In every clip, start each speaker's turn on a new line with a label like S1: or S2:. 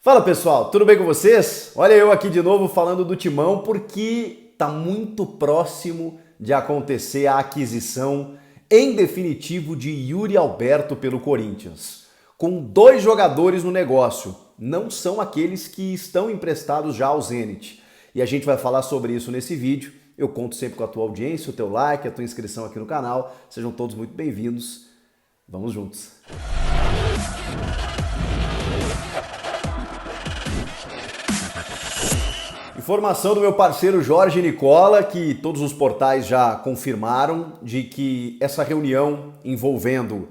S1: Fala pessoal, tudo bem com vocês? Olha eu aqui de novo falando do Timão porque está muito próximo de acontecer a aquisição em definitivo de Yuri Alberto pelo Corinthians. Com dois jogadores no negócio, não são aqueles que estão emprestados já ao Zenit. E a gente vai falar sobre isso nesse vídeo. Eu conto sempre com a tua audiência, o teu like, a tua inscrição aqui no canal. Sejam todos muito bem-vindos. Vamos juntos. Informação do meu parceiro Jorge Nicola, que todos os portais já confirmaram, de que essa reunião envolvendo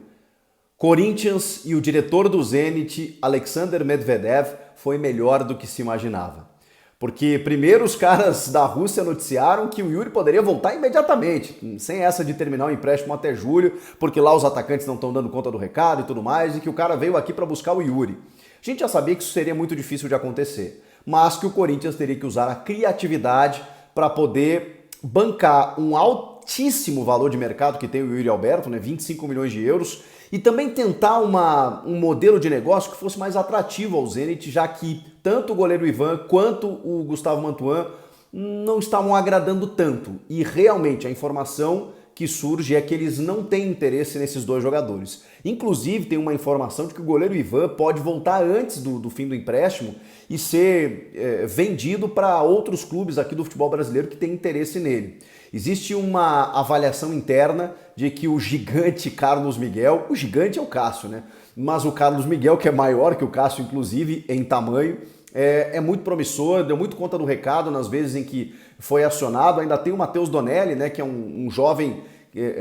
S1: Corinthians e o diretor do Zenit, Alexander Medvedev, foi melhor do que se imaginava. Porque primeiro os caras da Rússia noticiaram que o Yuri poderia voltar imediatamente, sem essa de terminar o empréstimo até julho, porque lá os atacantes não estão dando conta do recado e tudo mais, e que o cara veio aqui para buscar o Yuri. A gente já sabia que isso seria muito difícil de acontecer, mas que o Corinthians teria que usar a criatividade para poder bancar um altíssimo valor de mercado que tem o Yuri Alberto, né, 25 milhões de euros, e também tentar um modelo de negócio que fosse mais atrativo ao Zenit, já que tanto o goleiro Ivan quanto o Gustavo Mantuan não estavam agradando tanto. E realmente a informação que surge é que eles não têm interesse nesses dois jogadores. Inclusive tem uma informação de que o goleiro Ivan pode voltar antes do fim do empréstimo e ser vendido para outros clubes aqui do futebol brasileiro que têm interesse nele. Existe uma avaliação interna de que o gigante Carlos Miguel, o gigante é o Cássio, né? Mas o Carlos Miguel, que é maior que o Cássio, inclusive, em tamanho, é muito promissor, deu muito conta do recado nas vezes em que foi acionado. Ainda tem o Matheus Donelli, né, que é um jovem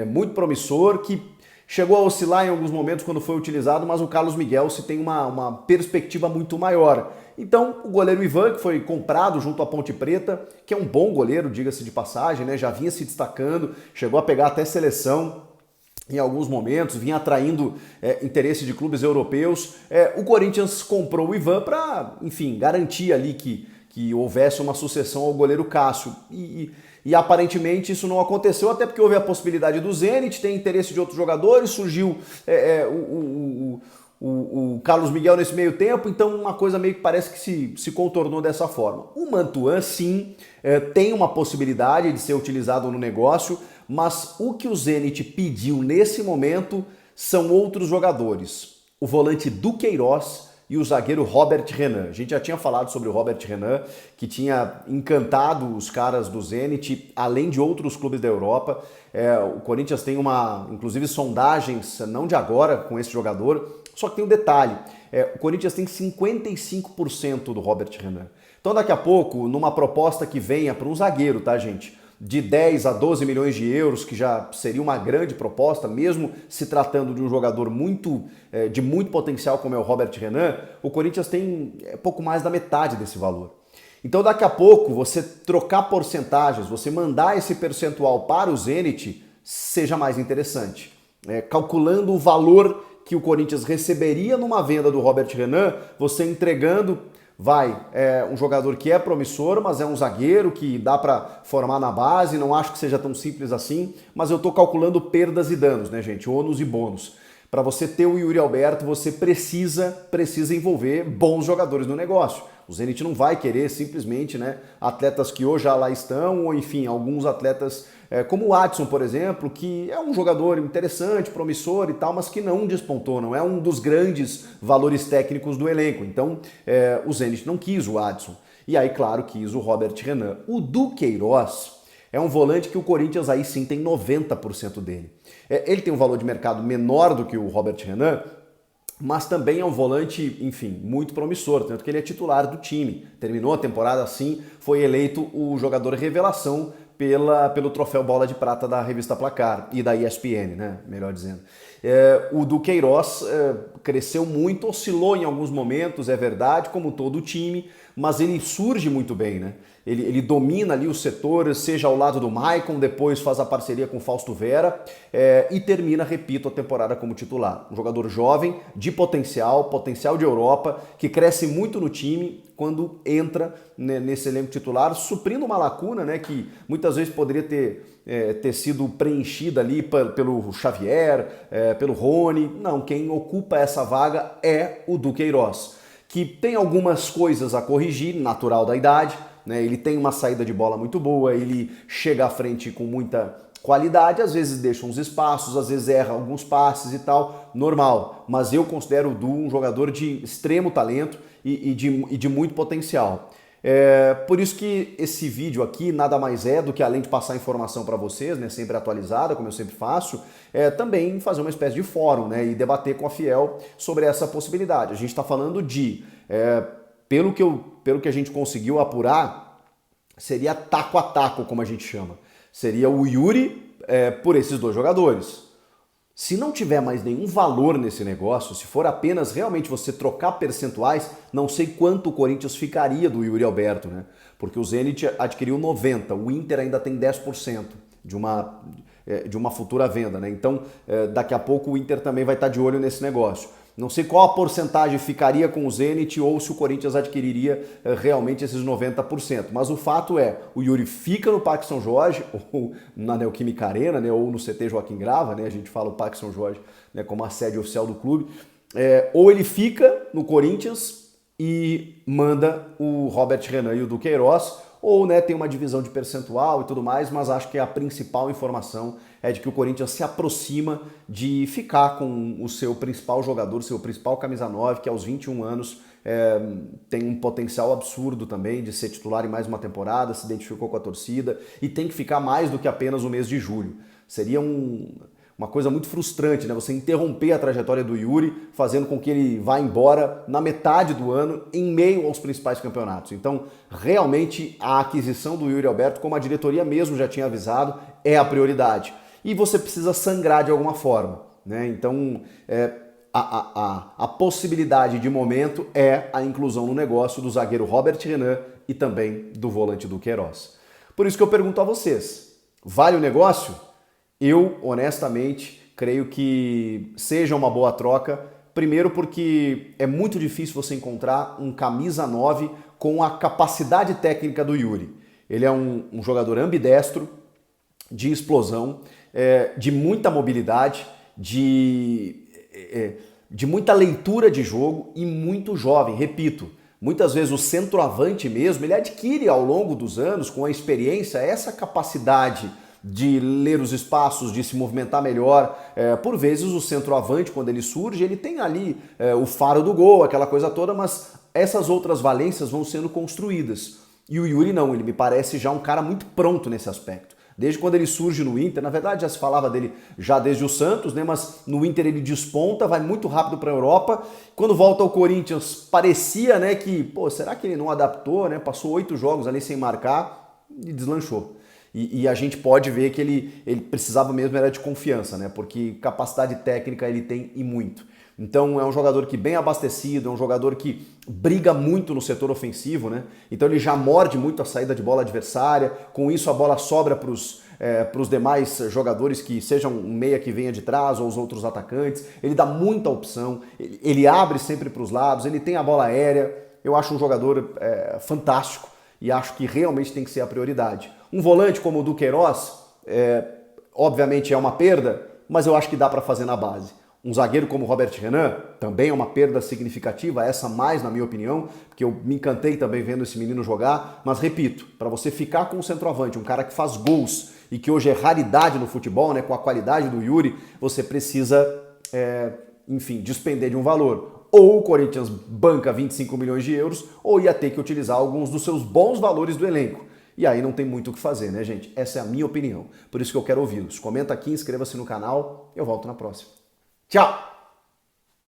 S1: muito promissor, que chegou a oscilar em alguns momentos quando foi utilizado, mas o Carlos Miguel se tem uma perspectiva muito maior. Então, o goleiro Ivan, que foi comprado junto à Ponte Preta, que é um bom goleiro, diga-se de passagem, né, já vinha se destacando, chegou a pegar até seleção em alguns momentos, vinha atraindo interesse de clubes europeus. O Corinthians comprou o Ivan para, enfim, garantir ali que houvesse uma sucessão ao goleiro Cássio. E aparentemente isso não aconteceu, até porque houve a possibilidade do Zenit, tem interesse de outros jogadores, surgiu o Carlos Miguel nesse meio tempo, então uma coisa meio que parece que se contornou dessa forma. O Mantuan, sim, tem uma possibilidade de ser utilizado no negócio, mas o que o Zenit pediu nesse momento são outros jogadores. O volante Duqueiroz e o zagueiro Robert Renan. A gente já tinha falado sobre o Robert Renan, que tinha encantado os caras do Zenit, além de outros clubes da Europa. O Corinthians tem inclusive sondagens, não de agora, com esse jogador, só que tem um detalhe, o Corinthians tem 55% do Robert Renan. Então daqui a pouco, numa proposta que venha para um zagueiro, tá gente? De 10 a 12 milhões de euros, que já seria uma grande proposta, mesmo se tratando de um jogador de muito potencial como é o Robert Renan, o Corinthians tem pouco mais da metade desse valor. Então daqui a pouco você trocar porcentagens, você mandar esse percentual para o Zenit, seja mais interessante. Calculando o valor que o Corinthians receberia numa venda do Robert Renan, você entregando um jogador que é promissor, mas é um zagueiro que dá para formar na base, não acho que seja tão simples assim, mas eu estou calculando perdas e danos, né, gente? Ônus e bônus. Para você ter o Yuri Alberto, você precisa envolver bons jogadores no negócio. O Zenit não vai querer simplesmente, né, atletas que hoje já lá estão, ou enfim, alguns atletas como o Adson, por exemplo, que é um jogador interessante, promissor e tal, mas que não despontou, não é um dos grandes valores técnicos do elenco. Então, o Zenit não quis o Adson. E aí, claro, quis o Robert Renan. O Duqueiroz é um volante que o Corinthians aí sim tem 90% dele. Ele tem um valor de mercado menor do que o Robert Renan, mas também é um volante, enfim, muito promissor, tanto que ele é titular do time. Terminou a temporada assim, foi eleito o jogador revelação pelo troféu Bola de Prata da revista Placar e da ESPN, né? Melhor dizendo. O Duqueiroz cresceu muito, oscilou em alguns momentos, é verdade, como todo o time, mas ele surge muito bem, né? Ele domina ali o setor, seja ao lado do Maicon, depois faz a parceria com o Fausto Vera e termina, repito, a temporada como titular. Um jogador jovem, de potencial de Europa, que cresce muito no time quando entra nesse elenco titular, suprindo uma lacuna, né, que muitas vezes poderia ter sido preenchida ali pelo Xavier, pelo Rony. Não, quem ocupa essa vaga é o Duqueiroz, que tem algumas coisas a corrigir, natural da idade, né? Ele tem uma saída de bola muito boa, ele chega à frente com muita qualidade, às vezes deixa uns espaços, às vezes erra alguns passes e tal, normal. Mas eu considero o Du um jogador de extremo talento e de muito potencial. Por isso que esse vídeo aqui nada mais é do que, além de passar informação para vocês, né, sempre atualizada, como eu sempre faço, também fazer uma espécie de fórum, né, e debater com a Fiel sobre essa possibilidade. A gente está falando de, pelo que a gente conseguiu apurar, seria taco a taco, como a gente chama. Seria o Yuri por esses dois jogadores. Se não tiver mais nenhum valor nesse negócio, se for apenas realmente você trocar percentuais, não sei quanto o Corinthians ficaria do Yuri Alberto, né? Porque o Zenit adquiriu 90%, o Inter ainda tem 10% de uma futura venda, né? Então, daqui a pouco o Inter também vai estar de olho nesse negócio. Não sei qual a porcentagem ficaria com o Zenit ou se o Corinthians adquiriria realmente esses 90%. Mas o fato é, o Yuri fica no Parque São Jorge, ou na Neoquímica Arena, né, ou no CT Joaquim Grava, né, a gente fala o Parque São Jorge, né, como a sede oficial do clube, ou ele fica no Corinthians e manda o Robert Renan e o Duqueiroz, ou, né, tem uma divisão de percentual e tudo mais, mas acho que a principal informação é de que o Corinthians se aproxima de ficar com o seu principal jogador, seu principal camisa 9, que aos 21 anos tem um potencial absurdo também de ser titular em mais uma temporada, se identificou com a torcida e tem que ficar mais do que apenas o mês de julho. Seria uma coisa muito frustrante, né? Você interromper a trajetória do Yuri, fazendo com que ele vá embora na metade do ano, em meio aos principais campeonatos. Então, realmente, a aquisição do Yuri Alberto, como a diretoria mesmo já tinha avisado, é a prioridade. E você precisa sangrar de alguma forma, né? Então, a possibilidade de momento é a inclusão no negócio do zagueiro Robert Renan e também do volante Duqueiroz. Por isso que eu pergunto a vocês, vale o negócio? Eu, honestamente, creio que seja uma boa troca. Primeiro porque é muito difícil você encontrar um camisa 9 com a capacidade técnica do Yuri. Ele é um jogador ambidestro, de explosão, de muita mobilidade, de muita leitura de jogo e muito jovem, repito. Muitas vezes o centroavante mesmo, ele adquire ao longo dos anos, com a experiência, essa capacidade de ler os espaços, de se movimentar melhor. Por vezes o centroavante, quando ele surge, ele tem ali o faro do gol, aquela coisa toda, mas essas outras valências vão sendo construídas. E o Yuri não, ele me parece já um cara muito pronto nesse aspecto. Desde quando ele surge no Inter, na verdade já se falava dele já desde o Santos, né? Mas no Inter ele desponta, vai muito rápido para a Europa. Quando volta ao Corinthians, parecia, né, que, pô, será que ele não adaptou, né? Passou 8 jogos ali sem marcar e deslanchou. E a gente pode ver que ele precisava mesmo era de confiança, né? Porque capacidade técnica ele tem e muito. Então é um jogador que bem abastecido, é um jogador que briga muito no setor ofensivo, né? Então ele já morde muito a saída de bola adversária, com isso a bola sobra para os demais jogadores, que sejam um meia que venha de trás ou os outros atacantes. Ele dá muita opção, ele abre sempre para os lados, ele tem a bola aérea. Eu acho um jogador fantástico e acho que realmente tem que ser a prioridade. Um volante como o Duqueiroz, obviamente é uma perda, mas eu acho que dá para fazer na base. Um zagueiro como o Robert Renan também é uma perda significativa, essa mais na minha opinião, porque eu me encantei também vendo esse menino jogar, mas repito, para você ficar com um centroavante, um cara que faz gols e que hoje é raridade no futebol, né, com a qualidade do Yuri, você precisa, enfim, despender de um valor. Ou o Corinthians banca 25 milhões de euros, ou ia ter que utilizar alguns dos seus bons valores do elenco. E aí não tem muito o que fazer, né, gente? Essa é a minha opinião. Por isso que eu quero ouvi-los. Comenta aqui, inscreva-se no canal. Eu volto na próxima. Tchau!